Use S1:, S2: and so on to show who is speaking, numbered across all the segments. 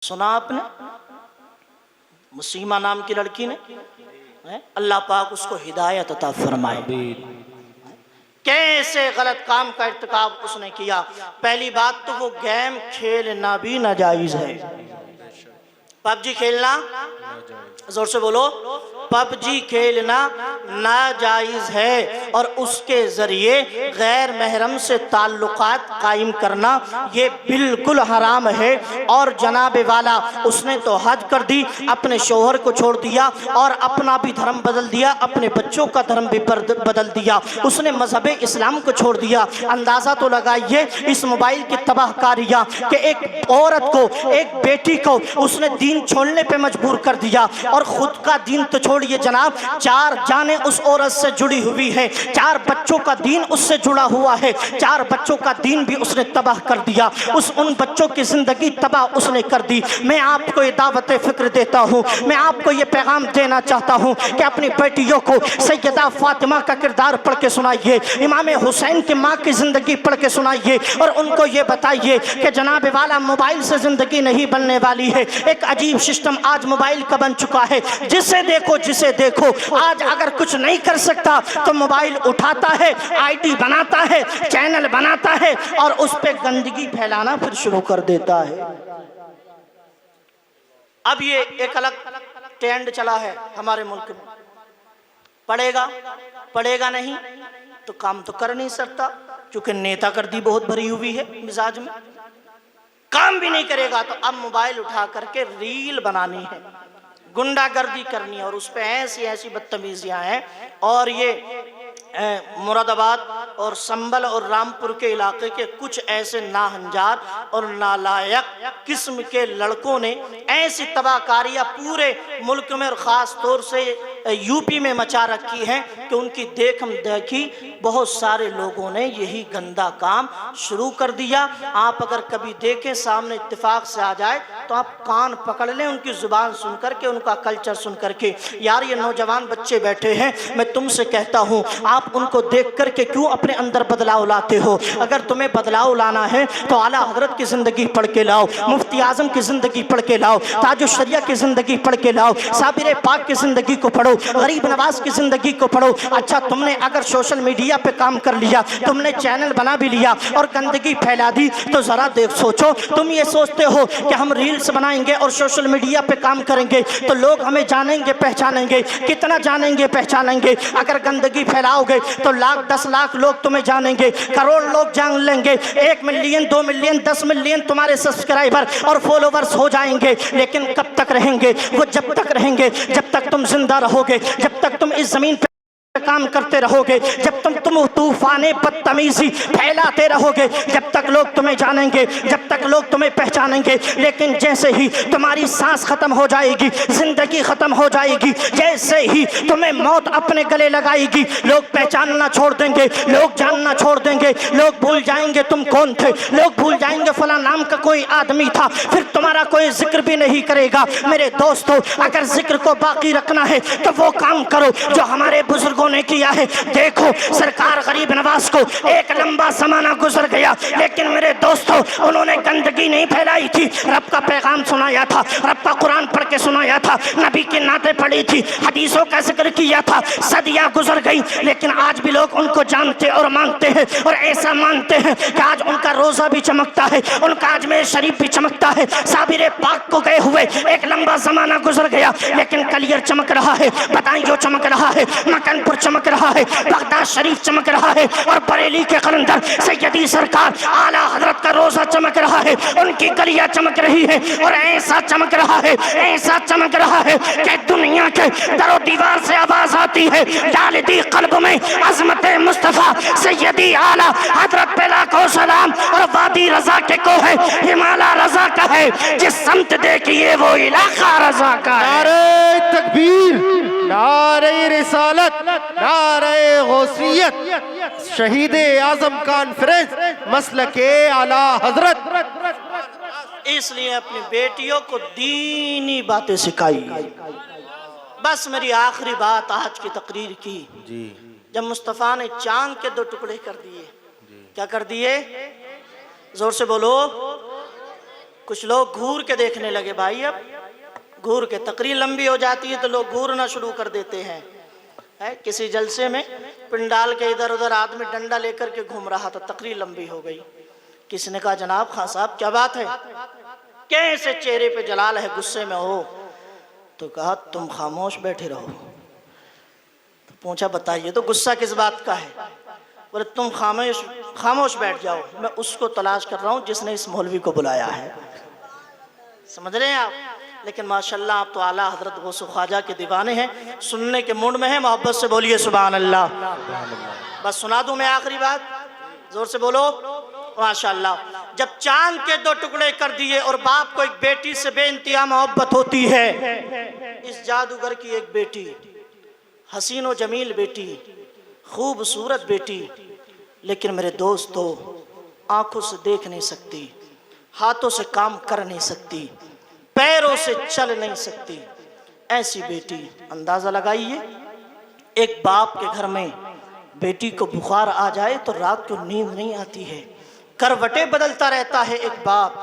S1: سنا آپ نے مسیمہ نام کی لڑکی نے، اللہ پاک اس کو ہدایت عطا فرمائے۔ کیسے غلط کام کا ارتکاب اس نے کیا؟ پہلی بات تو وہ گیم کھیلنا بھی ناجائز ہے۔ پب جی کھیلنا، زور سے بولو، پب جی کھیلنا ناجائز ہے، اور اس کے ذریعے غیر محرم سے تعلقات قائم کرنا یہ بالکل حرام ہے۔ اور جناب والا اس نے تو حد کر دی، اپنے شوہر کو چھوڑ دیا اور اپنا بھی دھرم بدل دیا، اپنے بچوں کا دھرم بھی بدل دیا، اس نے مذہب اسلام کو چھوڑ دیا۔ اندازہ تو لگائیے اس موبائل کی تباہ کاریاں کہ ایک عورت کو، ایک بیٹی کو اس نے دین چھوڑنے پہ مجبور کر دیا، اور خود کا دین تو چھوڑیے جناب، 4 جانیں اس عورت سے جڑی ہوئی ہیں، 4 بچوں کا دین اس سے جڑا ہوا ہے، 4 بچوں کا دین بھی اس نے تباہ کر دیا، ان بچوں کی زندگی تباہ اس نے کر دی۔ میں آپ کو یہ دعوت فکر دیتا ہوں، میں آپ کو یہ پیغام دینا چاہتا ہوں کہ اپنی بیٹیوں کو سیدہ فاطمہ کا کردار پڑھ کے سنائیے، امام حسین کی ماں کی زندگی پڑھ کے سنائیے، اور ان کو یہ بتائیے کہ جناب والا موبائل سے زندگی نہیں بننے والی ہے۔ ایک عجیب سسٹم آج موبائل کا بن چکا ہے، جسے دیکھو آج اگر کچھ نہیں کر سکتا تو موبائل اٹھاتا ہے، آئی ڈی بناتا ہے، چینل بناتا ہے، اور اس پہ گندگی پھیلانا پھر شروع کر دیتا ہے۔ اب یہ ایک الگ ٹرینڈ چلا ہے ہمارے ملک میں، پڑھے گا نہیں تو کام تو کر نہیں سکتا، کیونکہ نیتا کردی بہت بھری ہوئی ہے مزاج میں، کام بھی نہیں کرے گا تو اب موبائل اٹھا کر کے ریل بنانی ہے، گنڈا گردی کرنی ہے، اور اس پہ ایسی بدتمیزیاں ہیں۔ اور یہ مراد آباد اور سنبل اور رامپور کے علاقے کے کچھ ایسے ناہنجار اور نالائق قسم کے لڑکوں نے ایسی تباہ کاریاں پورے ملک میں اور خاص طور سے یو پی میں مچا رکھی ہیں کہ ان کی دیکھم دیکھی بہت سارے لوگوں نے یہی گندا کام شروع کر دیا۔ آپ اگر کبھی دیکھیں سامنے اتفاق سے آ جائے تو آپ کان پکڑ لیں، ان کی زبان سن کر کے، ان کا کلچر سن کر کے۔ یار یہ نوجوان بچے بیٹھے ہیں، میں تم سے کہتا ہوں آپ ان کو دیکھ کر کے کیوں اپنے اندر بدلاؤ لاتے ہو؟ اگر تمہیں بدلاؤ لانا ہے تو اعلیٰ حضرت کی زندگی پڑھ کے لاؤ، مفتی اعظم کی زندگی پڑھ کے لاؤ، تاج الشریعہ کی زندگی پڑھ کے لاؤ، صابر پاک کی زندگی کو پڑھو، غریب نواز کی زندگی کو پڑھو۔ اچھا تم نے اگر سوشل میڈیا پہ کام کر لیا، تم نے چینل بنا بھی لیا اور گندگی پھیلا دی، تو ذرا دیکھ سوچو، تم یہ سوچتے ہو کہ ہم ریلز بنائیں گے اور سوشل میڈیا پہ کام کریں گے تو لوگ ہمیں جانیں گے پہچانیں گے؟ کتنا جانیں گے پہچانیں گے؟ اگر گندگی پھیلاؤ گے تو 10 لاکھ لوگ تمہیں جانیں گے، کروڑ لوگ جان لیں گے، 1 ملین 2 ملین 10 ملین تمہارے سبسکرائبر اور فالوورز ہو جائیں گے، لیکن کب تک رہیں گے وہ؟ جب تک رہیں گے جب تک تم زندہ رہو گے، جب تک تم اس زمین پہ کام کرتے رہو گے، جب تم طوفان بدتمیزی پھیلاتے رہو گے، جب تک لوگ تمہیں جانیں گے، جب تک لوگ تمہیں پہچانیں گے۔ لیکن جیسے ہی تمہاری سانس ختم ہو جائے گی، زندگی ختم ہو جائے گی، جیسے ہی تمہیں موت اپنے گلے لگائے گی، لوگ پہچاننا چھوڑ دیں گے، لوگ جاننا چھوڑ دیں گے، لوگ بھول جائیں گے تم کون تھے، لوگ بھول جائیں گے فلاں نام کا کوئی آدمی تھا، پھر تمہارا کوئی ذکر بھی نہیں کرے گا۔ میرے دوستو، اگر ذکر کو باقی رکھنا ہے تو وہ کام کرو جو ہمارے بزرگوں نے کیا ہے۔ دیکھو سرکار غریب نواز کو ایک لمبا زمانہ گزر گیا، لیکن میرے دوستو انہوں نے گندگی نہیں پھیلائی تھی، رب کا پیغام سنایا تھا، رب کا قرآن پڑھ کے سنایا تھا، نبی کی نعتیں پڑھی تھی، حدیثوں کا ذکر کیا تھا۔ صدیاں گزر گئی لیکن آج بھی لوگ ان کو جانتے اور مانتے ہیں، اور ایسا مانتے ہیں کہ آج ان کا روزہ بھی چمکتا ہے، ان کا اجمیر شریف بھی چمکتا ہے۔ صابر پاک کو گئے ہوئے ایک لمبا زمانہ گزر گیا، لیکن کلیر چمک رہا ہے، بتائیں چمک رہا ہے، مکن پور چمک رہا ہے، بغداد شریف چمک رہا ہے، اور بریلی کے قلندر سیدی سرکار اعلیٰ حضرت کا روزہ چمک رہا ہے، ان کی گلیاں چمک رہی ہے، اور ایسا چمک رہا ہے، ایسا چمک رہا ہے کہ دنیا کے در و دیوار سے آواز آتی ہے، ڈال دی قلب میں عظمت مصطفیٰ سیدی اعلیٰ حضرت پہ لاکھوں سلام، اور وادی رضا کے کو ہے، ہمالا رضا کا ہے، جس سمت دیکھئے وہ علاقہ رضا کا ہے۔
S2: نعرہ تکبیر، نعرہ رسالت، نعرہ غوثیت، شہید اعظم کانفرنس مسلک اعلیٰ حضرت۔
S1: اس لیے اپنی بیٹیوں کو دینی باتیں سکھائی۔ بس میری آخری بات آج کی تقریر کی، جب مصطفیٰ نے چاند کے 2 ٹکڑے کر دیے، کیا کر دیے؟ زور سے بولو، کچھ لوگ گھور کے دیکھنے لگے بھائی، اب گھور کے تقریر لمبی ہو جاتی ہے تو لوگ گھورنا شروع کر دیتے ہیں۔ کسی جلسے میں پنڈال کے ادھر ادھر آدمی ڈنڈا لے کر کے گھوم رہا تھا، تقریر لمبی ہو گئی۔ کسی نے کہا جناب خان صاحب کیا بات ہے، کیسے چہرے پہ جلال ہے، غصے میں ہو؟ تو کہا تم خاموش بیٹھے رہو۔ تو پوچھا بتائیے تو غصہ کس بات کا ہے؟ بولے تم خاموش بیٹھ جاؤ، میں اس کو تلاش کر رہا ہوں جس نے اس مولوی کو بلایا ہے۔ سمجھ رہے ہیں آپ؟ لیکن ماشاءاللہ آپ تو اعلیٰ حضرت غوث و خواجہ کے دیوانے ہیں، سننے کے موڈ میں ہیں، محبت سے بولیے سبحان اللہ۔ بس سنا دوں میں آخری بات، زور سے بولو ماشاءاللہ۔ جب چاند کے 2 ٹکڑے کر دیے اور باپ کو ایک بیٹی سے بے انتہا محبت ہوتی ہے، اس جادوگر کی ایک بیٹی، حسین و جمیل بیٹی، خوبصورت بیٹی، لیکن میرے دوستو آنکھوں سے دیکھ نہیں سکتی، ہاتھوں سے کام کر نہیں سکتی، پیروں سے چل نہیں سکتی، ایسی بیٹی۔ اندازہ لگائیے ایک باپ کے گھر میں بیٹی کو بخار آ جائے تو رات کو نیند نہیں آتی ہے، کروٹیں بدلتا رہتا ہے ایک باپ،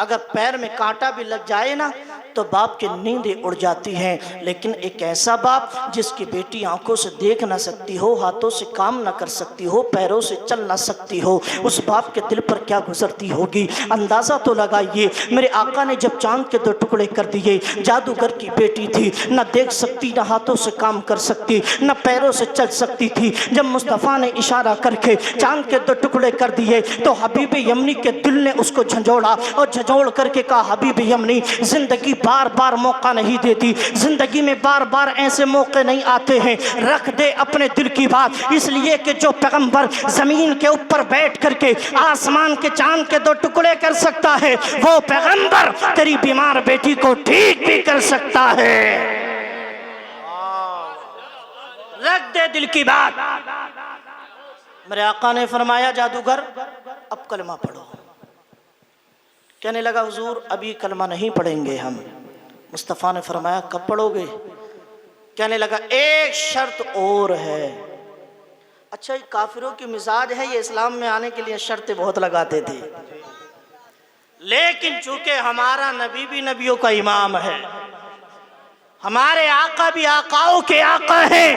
S1: اگر پیر میں کانٹا بھی لگ جائے نا تو باپ کی نیندیں اڑ جاتی ہیں۔ لیکن ایک ایسا باپ جس کی بیٹی آنکھوں سے دیکھ نہ سکتی ہو، ہاتھوں سے کام نہ کر سکتی ہو، پیروں سے چل نہ سکتی ہو، اس باپ کے دل پر کیا گزرتی ہوگی؟ اندازہ تو لگائیے۔ میرے آقا نے جب چاند کے 2 ٹکڑے کر دیے، جادوگر کی بیٹی تھی، نہ دیکھ سکتی، نہ ہاتھوں سے کام کر سکتی، نہ پیروں سے چل سکتی تھی۔ جب مصطفیٰ نے اشارہ کر کے چاند کے 2 ٹکڑے کر دیے تو حبیب یمنی کے دل نے اس کو جھنجھوڑا اور جھنجھوڑ کر کے کہا حبیب یمنی زندگی بار بار موقع نہیں دیتی، زندگی میں بار بار ایسے موقع نہیں آتے ہیں، رکھ دے اپنے دل کی بات، اس لیے کہ جو پیغمبر زمین کے اوپر بیٹھ کر کے آسمان کے چاند کے 2 ٹکڑے کر سکتا ہے، وہ پیغمبر تیری بیمار بیٹی کو ٹھیک بھی کر سکتا ہے۔ رکھ دے دل کی بات۔ میرے آقا نے فرمایا جادوگر اب کلمہ پڑھو۔ کہنے لگا حضور ابھی کلمہ نہیں پڑھیں گے ہم۔ مصطفیٰ نے فرمایا کب پڑھو گے؟ کہنے لگا ایک شرط اور ہے۔ اچھا یہ کافروں کی مزاج ہے، یہ اسلام میں آنے کے لیے شرطیں بہت لگاتے تھے، لیکن چونکہ ہمارا نبی بھی نبیوں کا امام ہے، ہمارے آقا بھی آقاؤں کے آقا ہیں،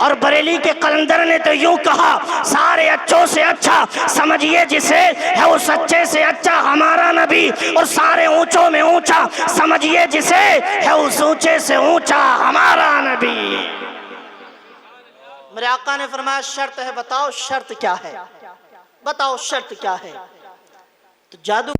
S1: اور بریلی کے قلندر نے تو یوں کہا سارے اچھوں سے اچھا سمجھیے جسے ہے اس اچھے سے اچھا ہمارا نبی، اور سارے اونچوں میں اونچا سمجھیے جسے ہے اس اونچے سے اونچا ہمارا نبی۔ میرے آقا نے فرمایا شرط ہے، بتاؤ شرط کیا ہے، بتاؤ شرط کیا ہے؟ تو جادو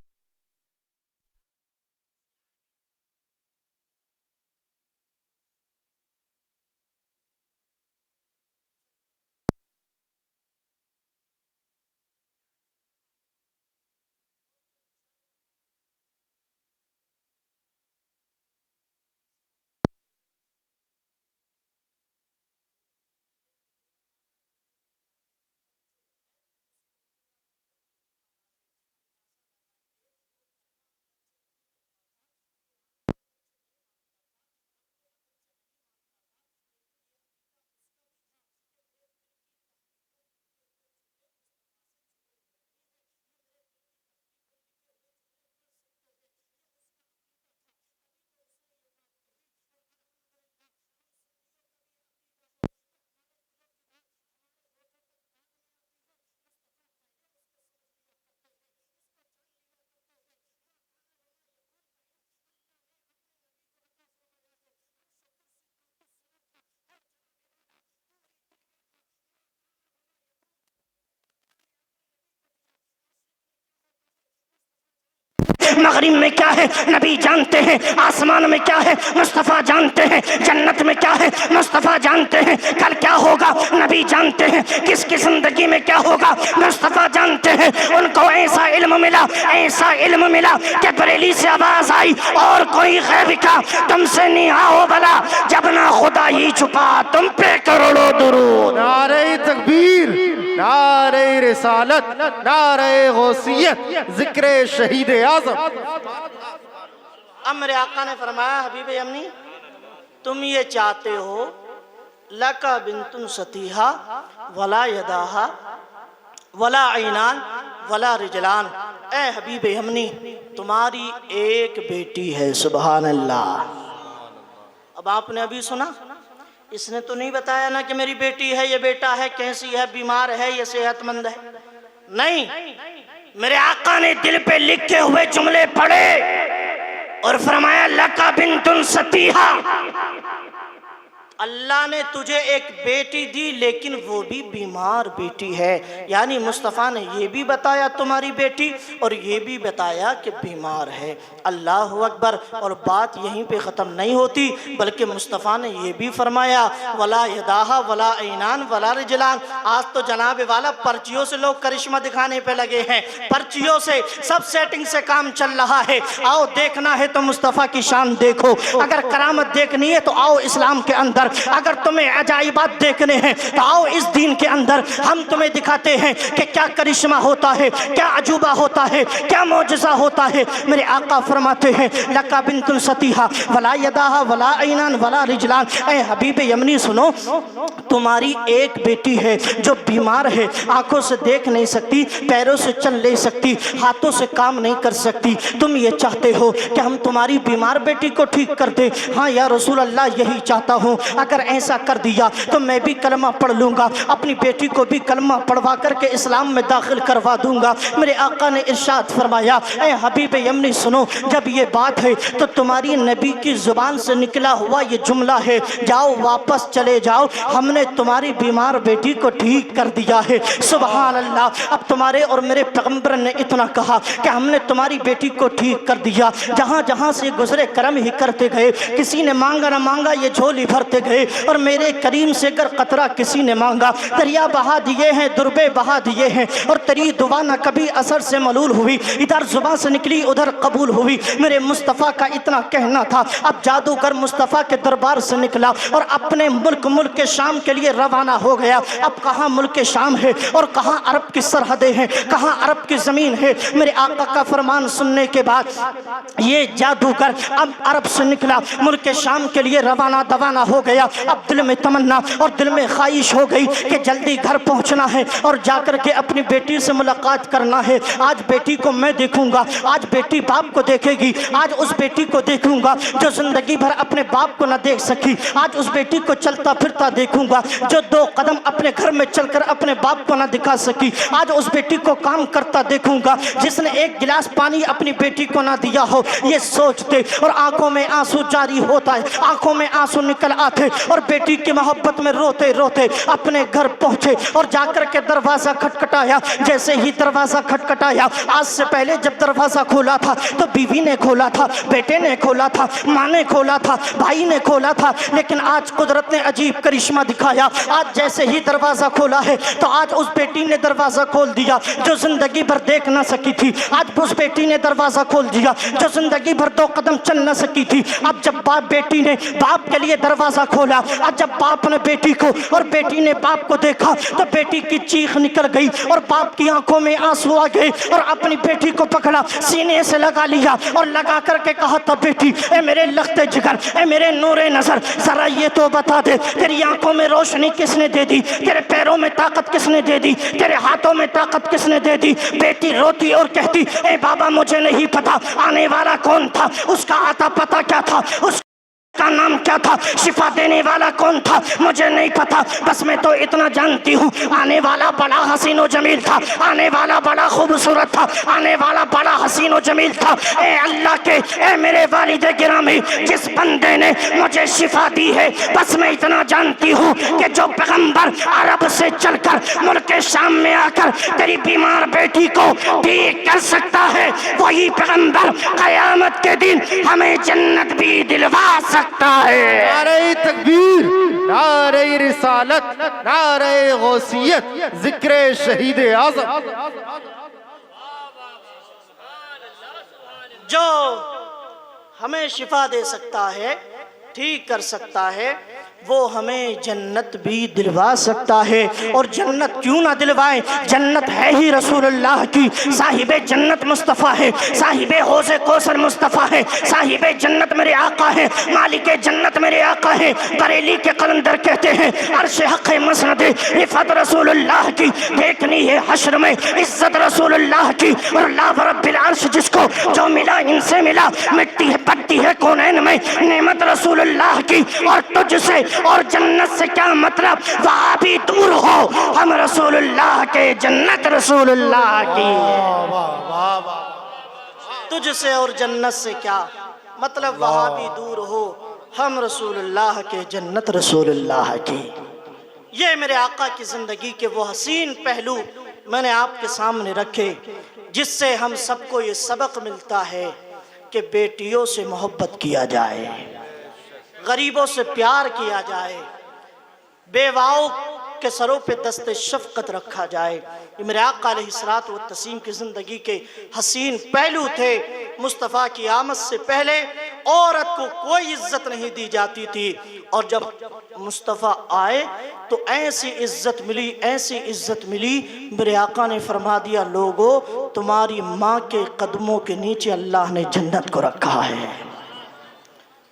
S1: مغرب میں کیا ہے نبی جانتے ہیں، آسمان میں کیا ہے مصطفیٰ جانتے ہیں، جنت میں کیا ہے مصطفیٰ جانتے ہیں، کل کیا ہوگا نبی جانتے ہیں، کس کی زندگی میں کیا ہوگا مصطفیٰ جانتے ہیں۔ ان کو ایسا علم ملا، ایسا علم ملا کہ بریلی سے آواز آئی اور کوئی غیب کا تم سے نہیں آؤ بلا، جب نہ خدا ہی چھپا تم پہ کروڑوں درود۔
S2: نعرہ تکبیر، نعرہ رسالت، نعرہ غوثیت، ذکر شہید اعظم۔
S1: اب میرے آقا نے فرمایا حبیب یمنی تم یہ چاہتے ہو لکا بنتن ستیہا ولا یداہا ولا عینان ولا رجلان، اے حبیب یمنی تمہاری ایک بیٹی ہے، سبحان اللہ۔ اب آپ نے ابھی سنا، اس نے تو نہیں بتایا نا کہ میری بیٹی ہے، یہ بیٹا ہے، کیسی ہے، بیمار ہے یا صحت مند ہے، نہیں، میرے آقا نے دل پہ لکھے ہوئے جملے پڑھے اور فرمایا لَکَ بِنْتٌ سَتِیحَہ، اللہ نے تجھے ایک بیٹی دی لیکن وہ بھی بیمار بیٹی ہے، یعنی مصطفیٰ نے یہ بھی بتایا تمہاری بیٹی اور یہ بھی بتایا کہ بیمار ہے۔ اللہ اکبر۔ اور بات یہیں پہ ختم نہیں ہوتی بلکہ مصطفیٰ نے یہ بھی فرمایا وَلَا يَدَاهَا وَلَا عَيْنَانِ وَلَا رِجْلَانِ۔ آج تو جناب والا پرچیوں سے لوگ کرشمہ دکھانے پہ لگے ہیں، پرچیوں سے سب سیٹنگ سے کام چل رہا ہے۔ آؤ دیکھنا ہے تو مصطفیٰ کی شان دیکھو، اگر کرامت دیکھنی ہے تو آؤ اسلام کے اندر، اگر تمہیں عجائبات دیکھنے ہیں تو آؤ اس دین کے اندر، ہم تمہیں دکھاتے ہیں کہ کیا کرشمہ ہوتا ہے، کیا عجوبہ ہوتا ہے، کیا معجزہ ہوتا ہے۔ میرے آقا فرماتے ہیں لَکَ بِنْتٌ سَتِیحَہ وَلَا يَدَاهَا وَلَا عَيْنَانِ وَلَا رِجْلَانِ۔ اے حبیب یمنی سنو، تمہاری ایک بیٹی ہے جو بیمار ہے، آنکھوں سے دیکھ نہیں سکتی، پیروں سے چل نہیں سکتی، ہاتھوں سے کام نہیں کر سکتی، تم یہ چاہتے ہو کہ ہم تمہاری بیمار بیٹی کو ٹھیک کر دیں؟ ہاں یا رسول اللہ یہی چاہتا ہوں، اگر ایسا کر دیا تو میں بھی کلمہ پڑھ لوں گا، اپنی بیٹی کو بھی کلمہ پڑھوا کر کے اسلام میں داخل کروا دوں گا۔ میرے آقا نے ارشاد فرمایا اے حبیب یمنی سنو، جب یہ بات ہے تو تمہاری نبی کی زبان سے نکلا ہوا یہ جملہ ہے، جاؤ واپس چلے جاؤ، ہم نے تمہاری بیمار بیٹی کو ٹھیک کر دیا ہے۔ سبحان اللہ۔ اب تمہارے اور میرے پیغمبر نے اتنا کہا کہ ہم نے تمہاری بیٹی کو ٹھیک کر دیا، جہاں جہاں سے گزرے کرم ہی کرتے گئے، کسی نے مانگا نہ مانگا یہ جھولی بھرتے گئے، اور میرے کریم سے گر قطرہ کسی نے مانگا، دریا بہا دیے ہیں، دربے بہا دیے ہیں، اور تیری دعا نہ کبھی اثر سے ملول ہوئی، ادھر زباں سے نکلی ادھر قبول ہوئی۔ میرے مصطفیٰ کا اتنا کہنا تھا، اب جادوگر مصطفیٰ کے دربار سے نکلا اور اپنے ملک شام کے لیے روانہ ہو گیا۔ اب کہاں ملک شام ہے اور کہاں عرب کی سرحدیں ہیں، کہاں عرب کی زمین ہے۔ میرے آقا کا فرمان سننے کے بعد یہ جادوگر اب عرب سے نکلا، ملک شام کے لیے روانہ دوانہ ہو گیا۔ اب دل میں تمنا اور دل میں خواہش ہو گئی کہ جلدی گھر پہنچنا ہے اور جا کر کے اپنی بیٹی سے ملاقات کرنا ہے۔ آج بیٹی کو میں دیکھوں گا، آج بیٹی باپ کو دیکھے گی، آج اس بیٹی کو دیکھوں گا جو زندگی بھر اپنے باپ کو نہ دیکھ سکی، آج اس بیٹی کو چلتا پھرتا دیکھوں گا جو 2 قدم اپنے گھر میں چل کر اپنے باپ کو نہ دکھا سکی، آج اس بیٹی کو کام کرتا دیکھوں گا جس نے 1 گلاس پانی اپنی بیٹی کو نہ دیا ہو۔ یہ سوچتے اور آنکھوں میں آنسو جاری ہوتا ہے، آنکھوں میں آنسو نکل آتے اور بیٹی کی محبت میں روتے روتے اپنے گھر پہنچے اور جا کر کے دروازہ کھٹکھٹایا۔ جیسے ہی دروازہ کھٹکھٹایا، آج سے پہلے جب دروازہ کھولا تھا تو بیوی نے کھولا تھا، بیٹے نے کھولا تھا، ماں نے کھولا تھا، بھائی نے کھولا تھا، لیکن آج قدرت نے عجیب کرشمہ دکھایا۔ آج جیسے ہی دروازہ کھولا ہے تو آج اس بیٹی نے دروازہ کھول دیا جو زندگی بھر دیکھ نہ سکی تھی، آج اس بیٹی نے دروازہ کھول دیا جو زندگی بھر 2 قدم چل نہ سکی تھی۔ اب جب بیٹی نے باپ کے لیے دروازہ کھولا، اب جب باپ نے بیٹی کو اور بیٹی نے باپ کو دیکھا تو بیٹی کی چیخ نکل گئی اور باپ کی آنکھوں میں آنسو آ گئے اور اپنی بیٹی کو پکڑا، سینے سے لگا لیا اور لگا کر کے کہا تھا بیٹی اے میرے لخت جگر، اے میرے نور نظر، ذرا یہ تو بتا دے تیری آنکھوں میں روشنی کس نے دے دی، تیرے پیروں میں طاقت کس نے دے دی، تیرے ہاتھوں میں طاقت کس نے دے دی؟ بیٹی روتی اور کہتی اے بابا مجھے نہیں پتا آنے والا کون تھا، اس کا آتا پتا کیا تھا، اس کا نام کیا تھا، شفا دینے والا کون تھا مجھے نہیں پتا، بس میں تو اتنا جانتی ہوں آنے والا بڑا حسین و جمیل تھا، آنے والا بڑا خوبصورت تھا، آنے والا بڑا حسین و جمیل تھا۔ اے اللہ کے اے میرے والد گرامی، جس بندے نے مجھے شفا دی ہے بس میں اتنا جانتی ہوں کہ جو پیغمبر عرب سے چل کر ملک شام میں آ کر تیری بیمار بیٹی کو ٹھیک کر سکتا ہے، وہی پیغمبر قیامت کے دن ہمیں جنت بھی دلوا سکتا ہے۔
S2: نعرہ تکبیر، نعرہ رسالت، نعرہ غوثیت، ذکر شہید اعظم۔
S1: جو ہمیں شفا دے سکتا ہے، ٹھیک کر سکتا ہے، وہ ہمیں جنت بھی دلوا سکتا ہے، اور جنت کیوں نہ دلوائے، جنت ہے ہی رسول اللہ کی، صاحب جنت مصطفیٰ ہے، صاحب حوض کوثر مصطفیٰ ہے، صاحب جنت میرے آقا ہے، مالک جنت میرے آقا ہے۔ بریلی کے قلندر کہتے ہیں عرش حق مسند رفعت رسول اللہ کی، دیکھنی ہے حشر میں عزت رسول اللہ کی، اور لا رب العرش جس کو جو ملا ان سے ملا، مٹی ہے پٹی ہے کونین میں نعمت رسول اللہ کی، اور تجھ سے اور جنت سے کیا مطلب، وہاں بھی دور ہو ہم رسول اللہ کے، جنت رسول اللہ کی۔ تجھ سے اور جنت سے کیا مطلب، وہاں بھی دور ہو ہم رسول اللہ کے، جنت رسول اللہ کی۔ یہ میرے آقا کی زندگی کے وہ حسین پہلو میں نے آپ کے سامنے رکھے، جس سے ہم سب کو یہ سبق ملتا ہے کہ بیٹیوں سے محبت کیا جائے، غریبوں سے پیار کیا جائے، بیواؤں کے سروں پہ دست شفقت رکھا جائے۔ یہ میرے آقا علیہ الصلوۃ والتسلیم کی زندگی کے حسین پہلو تھے۔ مصطفیٰ کی آمد سے پہلے عورت کو کوئی عزت نہیں دی جاتی تھی، اور جب مصطفیٰ آئے تو ایسی عزت ملی، ایسی عزت ملی، میرے آقا نے فرما دیا لوگو تمہاری ماں کے قدموں کے نیچے اللہ نے جنت کو رکھا ہے۔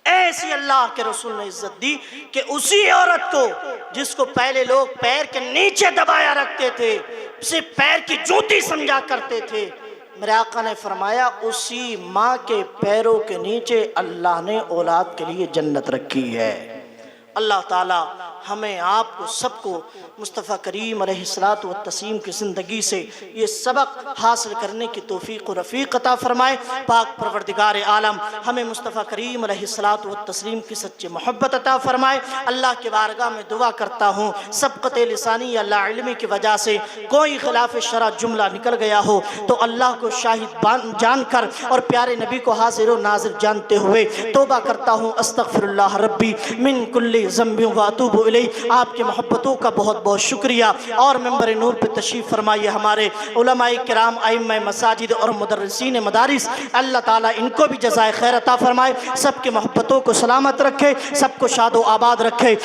S1: ایسی اللہ کے رسول نے عزت دی کہ اسی عورت کو جس کو پہلے لوگ پیر کے نیچے دبایا رکھتے تھے، صرف پیر کی جوتی سمجھا کرتے تھے، میرے آقا نے فرمایا اسی ماں کے پیروں کے نیچے اللہ نے اولاد کے لیے جنت رکھی ہے۔ اللہ تعالی ہمیں آپ کو سب کو مصطفیٰ کریم علیہ الصلوۃ والتسلیم کی زندگی سے یہ سبق حاصل کرنے کی توفیق و رفیق عطا فرمائے۔ پاک پروردگار عالم ہمیں مصطفیٰ کریم علیہ الصلوۃ والتسلیم کی سچی محبت عطا فرمائے۔ اللہ کے بارگاہ میں دعا کرتا ہوں سبقت لسانی یا لا علمی کی وجہ سے کوئی خلاف شرع جملہ نکل گیا ہو تو اللہ کو شاہد جان کر اور پیارے نبی کو حاضر و ناظر جانتے ہوئے توبہ کرتا ہوں، استغفر اللہ ربی من کل ذنب واتوب الیہ۔ آپ کی محبتوں کا بہت بہت شکریہ، اور ممبر نور پہ تشریف فرمائیے ہمارے علماء کرام، ائمہ مساجد اور مدرسین مدارس، اللہ تعالیٰ ان کو بھی جزائے خیر عطا فرمائے، سب کی محبتوں کو سلامت رکھے، سب کو شاد و آباد رکھے۔